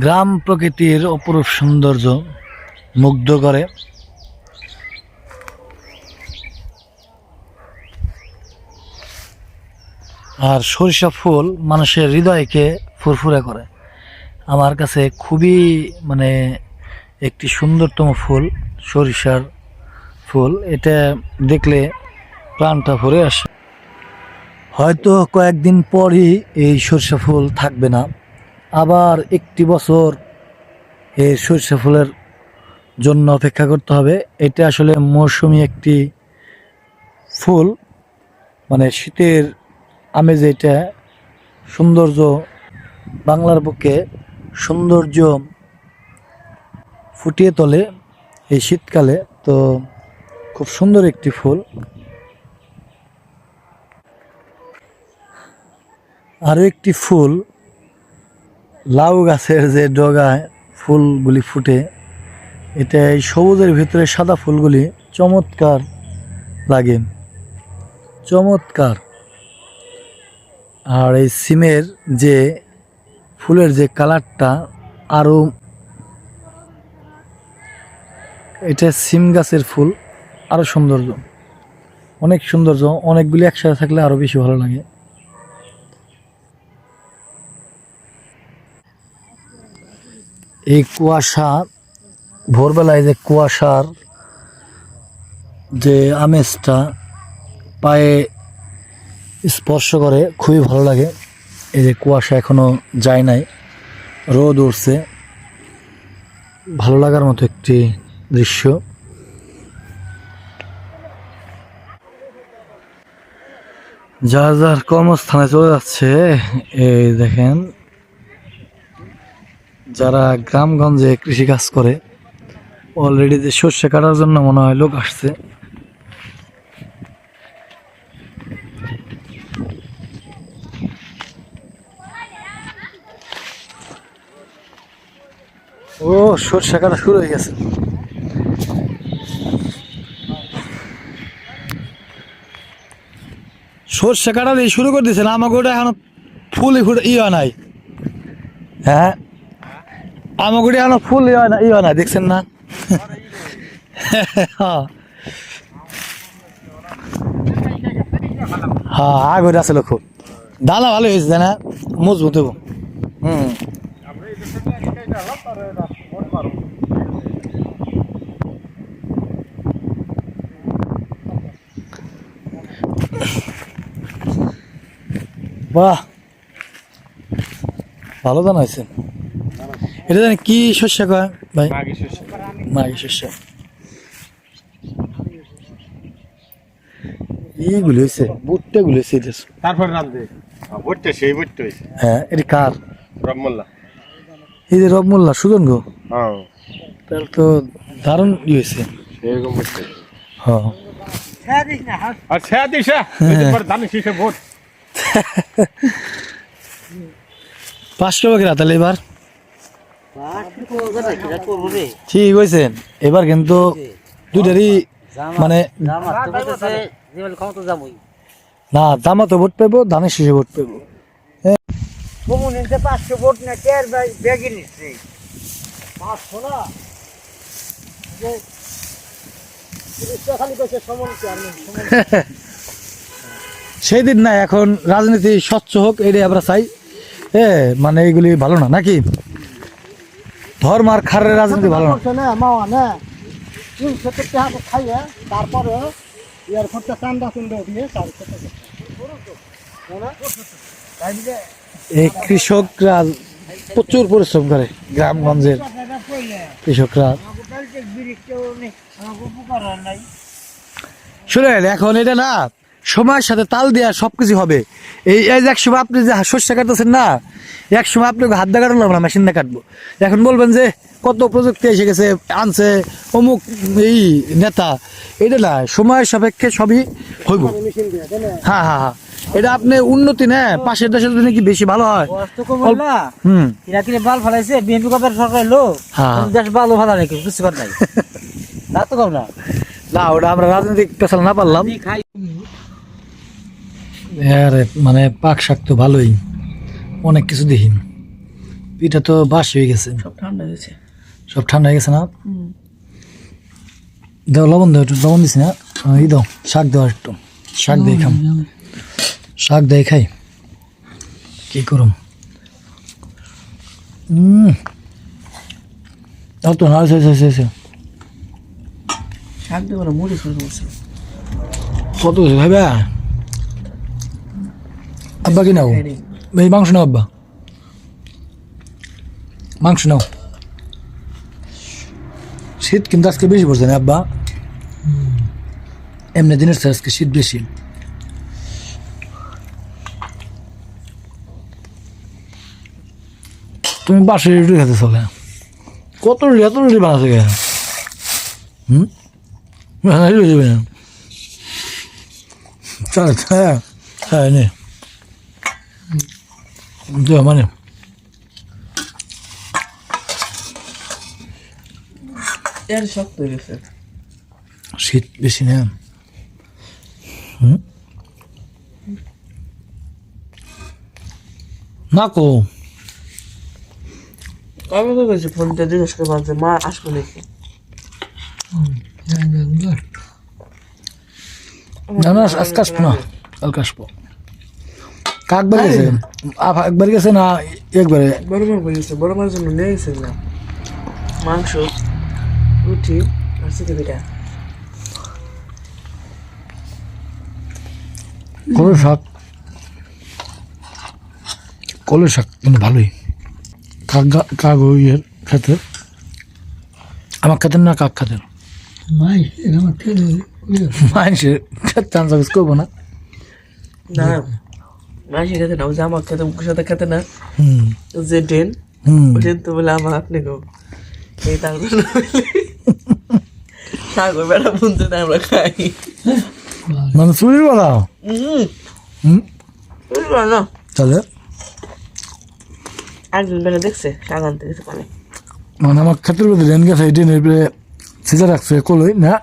গ্রাম প্রকৃতির অপরূপ সৌন্দর্য মুগ্ধ করে। আর সরিষা ফুল মানুষের হৃদয়কে ফুরফুরে করে। আমার কাছে খুবই একটি সুন্দরতম ফুল সরিষার ফুল। এটা দেখলে প্রাণটা ভরে আসে। হয়তো কয়েকদিন পরই এই সরিষা ফুল থাকবে না, আবার একটি বছর এই সরিষা ফুলের জন্য অপেক্ষা করতে হবে। এটা আসলে মৌসুমী একটি ফুল, শীতের আমেজে এটা সৌন্দর্য, বাংলার বুকে সৌন্দর্য ফুটিয়ে তোলে এই শীতকালে। তো খুব সুন্দর একটি ফুল। আরও একটি ফুল, লাউ গাছের যে ডগায় ফুলগুলি ফুটে, এটা এই সবুজের ভিতরে সাদা ফুলগুলি চমৎকার লাগে, চমৎকার। আর এই সিমের যে ফুলের যে কালারটা আরও, এটা সিম গাছের ফুল, আরও সৌন্দর্য, অনেক সৌন্দর্য। অনেকগুলি একসাথে থাকলে আরও বেশি ভালো লাগে। এই কুয়াশা, ভোরবেলায় যে কুয়াশার যে আমেজটা পায়ে স্পর্শ করে, খুবই ভালো লাগে। এই যে কুয়াশা এখনো যায় নাই, রোদ উঠছে, ভালো লাগার মতো একটি দৃশ্য। যার যার কর্মস্থানে চলে যাচ্ছে। এই দেখেন, যারা গ্রামগঞ্জে কৃষিকাজ করে অলরেডি যে সর্ষে কাটার জন্য মনে হয় লোক আসছে। ও, সর্ষে কাটা শুরু হয়ে গেছে। সর্ষে কাটা দিয়ে শুরু করে দিয়েছেন, আমাকে ওটা এখনো ফুলই হয় নাই। হ্যাঁ, আমাকে ওটা এখনো ফুল হয় না, দেখছেন না? হ্যাঁ, আগে আসলে খুব দানা ভালো হয়েছে, তাই না? মজবুত হবো। হুম, বাহ, ভালো দানা হয়েছে। এটা জানি কি শস্য কয় ভাই? মাঘী শস্য। এইগুলি হয়েছে, বুটটা গুলি হয়েছে। তারপর রান্ধে ভুট্টা, সেই ভুট্টা হয়েছে। হ্যাঁ, এটি কার? রহমুল্লাহ। এই যে রবমুল্লা সুজন গো, হ্যাঁ, তাহলে তো দারুণ হয়েছে। সেরকম ভুট্টা। হ্যাঁ, আর সে দিশা ধানের শীষে ভোট। 5 টাকা তাহলে এবার ঠিক হয়েছেন। এবার কিন্তু দুইটারই না, জামা তো ভোট পাইবো, ধানের শীষে ভোট পাইবো। 500 ভোট না কে বেগি নিচ্ছে 500 না খালি কইছে সমান কি আর সেই দিন না, এখন রাজনীতি স্বচ্ছ হোক, এটাই আমরা চাই। এইগুলি ভালো না নাকি? ধর্ম আর খারের রাজনীতি ভালো না। মাওয়া না 300 টাকা খাইয়া তারপরে ইয়ার খরচা চান্দা চুন্দা দিয়ে এই কৃষকরা প্রচুর পরিশ্রম করে, গ্রামগঞ্জের কৃষকরা। শুনেন, এখন এটা না সময়ের সাথে তাল দেওয়া সবকিছু হবে। এই যে একসময় আপনি যে শস্য কাটতেছেন না, একসময় আপনাকে হাত দিয়ে কাটলাম না, মেশিন দিয়ে কাটবো। এখন বলবেন যে কত প্রযুক্তি এসে গেছে, আনছে অমুক এই নেতা। এটা না, সময়ের সাপেক্ষে সবই হইব। হ্যাঁ হ্যাঁ হ্যাঁ, এটা আপনি উন্নতি না, পাশের দেশের জন্য কি বেশি ভালো হয়? হুম, বাল ফেলাইছে বিএনপি কবে সরকার এলো, দেশ ভালো ভালো নাকি কিছু কর নাই। তা তো কম না না, ওটা আমরা রাজনৈতিক পেছাল না পারলাম। পাক শাক তো ভালোই, অনেক কিছু দেখি। পিঠা তো বাস হয়ে গেছে, সব ঠান্ডা হয়েছে। সব ঠান্ডা হয়ে গেছে না? দাও লবণ, দাও একটু লবণ দিছি না, এই দাও শাক দাও একটু, শাক দিয়ে খাম, শাক দিয়ে খাই, কি করুম। তো না শাক দেবো না, মুড়ি শুরু করছে। কত ভাইবা আব্বা কি নাও, এই মাংস নাও আব্বা, মাংস নাও। শীত কিন্তু আজকে বেশি পড়ছে না আব্বা, এমনি দিনের চেয়ে আজকে শীত বেশি। তুমি বাসে রুটি খেতে চলে, কত রুটি এত রুটি বানাচ্ছে কে? যাবে না, হ্যাঁ হ্যাঁ নে মানে শক্ত হয়ে গেছে, শীত বেশি না। না কো কবে তো গেছে ফোনটা জিজ্ঞেস করে বলছে মা আসবো নাকি। না না আজকে আসবো না, কালকে আসবো। কাকবার গেছে, একবার গেছে না একবারে? বড় মার গেছে, বড় মার জন্য নিয়ে গেছে না মাংস, রুটি আর চিকেন পিঠা। কলের শাক, কলের শাক কিন্তু ভালোই। কাক ইয়ের খেতে, আমার খেতেন না কাক খাতেন, মানুষের খেতে আনসার করবো না। না মাসি খেতে না, ওই যে আমার খেতে মুখের সাথে খেতে না, যে ড্রেন ড্রেন তো বলে আমার আপনি গো এই তার জন্য সাগর বেড়া বুনতে না আমরা খাই। মানে চুরির বলা না তাহলে একজন বেড়া দেখছে শাক আনতে গেছে পানি। মানে আমার ক্ষেত্রের মধ্যে ড্রেন গেছে, এই ড্রেনের সিজা রাখছে কলই না,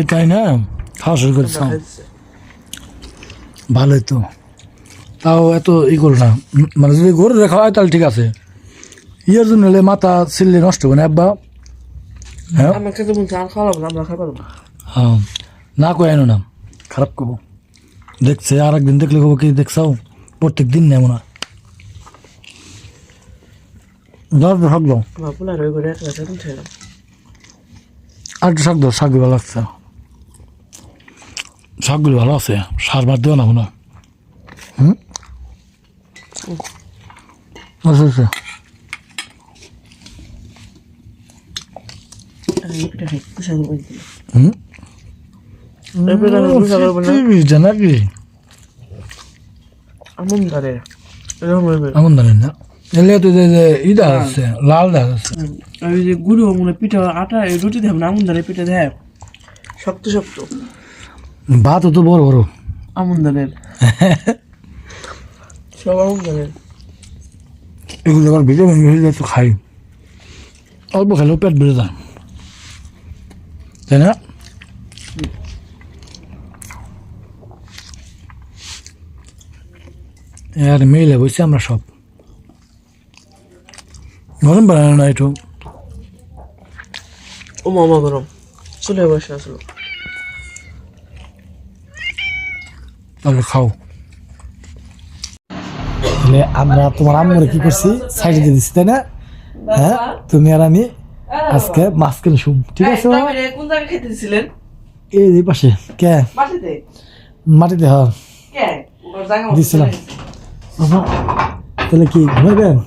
তাই না খাওয়া শুরু করেছে। ভালোই তো, তাও এত ই করো না, মানে যদি গরু রেখা হয় তাহলে ঠিক আছে, ইয়ের জন্য হলে মাথা ছিললে নষ্ট হবে না আব্বা। হ্যাঁ আমার খেতে বলছে আর খাওয়া না, আমরা খাই না। হ্যাঁ না কই আনো না, খারাপ করবো। দেখছে আর একদিন দেখলে কবো কি দেখছাও, প্রত্যেক দিন নেব না। শাক দাও, পোলা রয়ে করে একটা সেদিন ছিলাম। আর একটু শাক দাও, শাকগুলো ভালো লাগছে, শাকগুলো ভালো আছে, সার মার দেওয়া না মনে হয়। আচ্ছা আচ্ছা নাকি এমন জানেন না, এলে তো যে ইটা আছে লাল ডাল আছে, ওই যে গুঁড়ো মনে পিঠা আটা রুটি দেব না, আমন ধানের পিঠা দেয় শক্ত শক্ত, ভাত তো বড় বড় আমন ধানের সব আমন ধানের। এগুলো আবার ভিটামিন বেশি তো খাই, অল্প খেলেও পেট বেড়ে যায়, তাই না? আর মেলে বসে আমরা সব গরম বানানো না একটু, ও মামা গরম চলে বসে আসলো। তাহলে খাও। তাহলে আমরা তোমার আম্মুরে কি করছি, সাইডে দিয়ে দিচ্ছি তাই না? হ্যাঁ তুমি আর আমি আজকে মাছ কিনে শুম, ঠিক আছে? কোন জায়গায় খেতেছিলেন? এই যে পাশে কে মাটিতে? মাটিতে হ্যাঁ কে দিছিলাম। তাহলে কি ঘুমাবেন?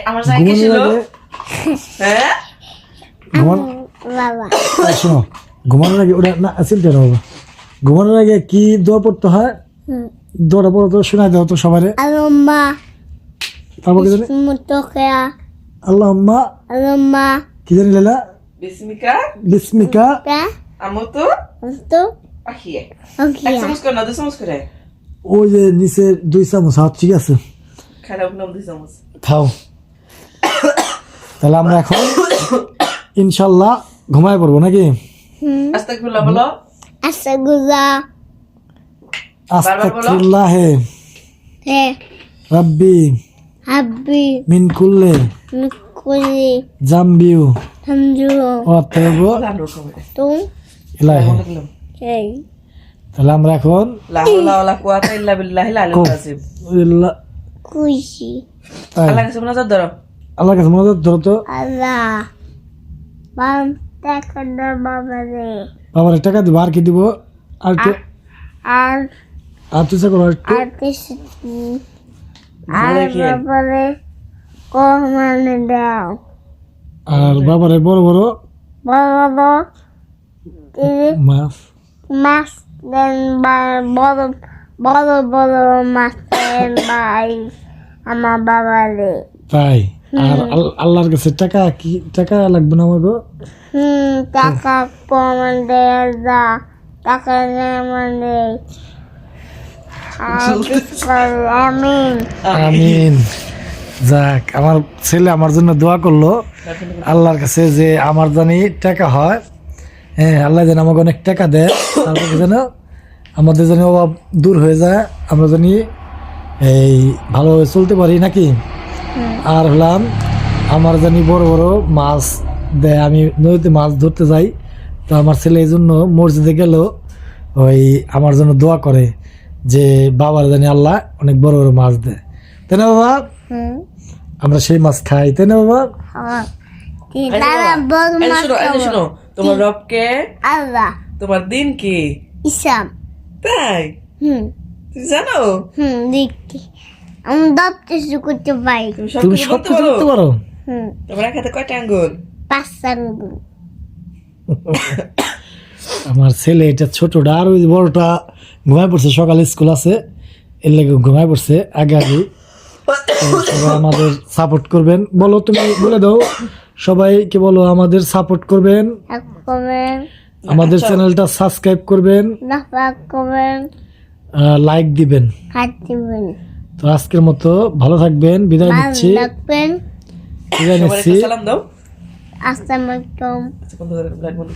আমার সাইকেল ছিল হ্যাঁ শোনো, ঘুমানোর আগে ওটা না চিন্তা না বাবা, ঘুমানোর আগে কি দোয়া পড়তে হয়, দোয়াটা পড়তে শোনাই দাও তো সবাই। তারপর কি জানি আল্লাহুম্মা কি জানি লেলা বিসমিকা বিসমিকা আমতো আখিয়ে এক চামচ করে না 2 চামচ করে ওই যে নিচে 2 চামচ হাত, ঠিক আছে খারাপ নাম 2 চামচ খাও। তাহলে আমরা এখন ইনশাল্লাহ ঘুমায় পড়বো নাকি? আস্তাগফিরুল্লাহ বলো, আস্তাগফিরুল্লাহ রাব্বি Happy. মিন কুললে Mikuli. জাম্বিউ Hamdu. অতএব Tung. ইলাহি। Hey. তাহলে আমরা এখন লা হাওলা ওয়ালা কুওয়াতা ইল্লা বিল্লাহিল আলিয়্যিল আযীম। ইল্লা- Kushi. তাই। আল্লাহর কাছে মোনাজাত ধরো। আল্লাহর কাছে মনে ধরো তো Allah. Bam. Takana babale. বাবার টাকা দিব আর কি দিব আর কি Ar. আর তুই করো আর একটু Artist. ভালো Ar কি? babale. Kohmane dao. আর বাবারে বড় বড় Baba. Tiri. মাছ Mas dan bolo mas dan bai sama babale. তাই আর আল্লাহর কাছে টাকা কি টাকা লাগবে না আমাকে Taka komandar da. Taka nemane. Amin. আমিন। যাক আমার ছেলে আমার জন্য দোয়া করলো আল্লাহর কাছে যে আমার জানি টাকা হয়, হ্যাঁ আল্লাহ যেন আমাকে অনেক টাকা দেয়, তারপরে যেন আমাদের যেন অভাব দূর হয়ে যায়, আমরা জানি এই ভালোভাবে চলতে পারি নাকি। আর হলাম আমার জানি বড় বড় মাছ দেয়, আমি নদীতে মাছ ধরতে যাই, তো আমার ছেলে এই জন্য মসজিদে গেল ওই আমার জন্য দোয়া করে যে বাবার জানি আল্লাহ অনেক বড় বড় মাছ দেয়, তাই না বাবা? আমরা সেই মাছ খাই, তাই না বাবা? Kita bol এই mas. শোনো, তোমার রবকে, Allah. তোমার দিন কি? Isam. তাই? তুমি জানো? Dikti. Dapte suku cobai. তুমি সব কিছু করতে পারো? তোমার এক হাতে কয়টা আঙ্গুল? Pasang. আমার ছেলে এটা ছোটটা আর ওই বড়টা ঘুমায় পড়ছে, সকালে স্কুল আছে এর লেগে ঘুমায় পড়ছে আগে আগে। সবাই আমাদের সাপোর্ট করবেন, বলো তুমি বলে দাও সবাইকে, বলো আমাদের সাপোর্ট করবেন, Komen. আমাদের চ্যানেলটা সাবস্ক্রাইব করবেন, Nafak komen. লাইক দিবেন। Hatimin. তো আজকের মতো ভালো থাকবেন, বিদায় নিচ্ছি, Malakpen. বিদায় সবাই নিচ্ছি। সালাম দাও। Assalamualaikum. আচ্ছা, বন্ধ করে লাইট বন্ধ।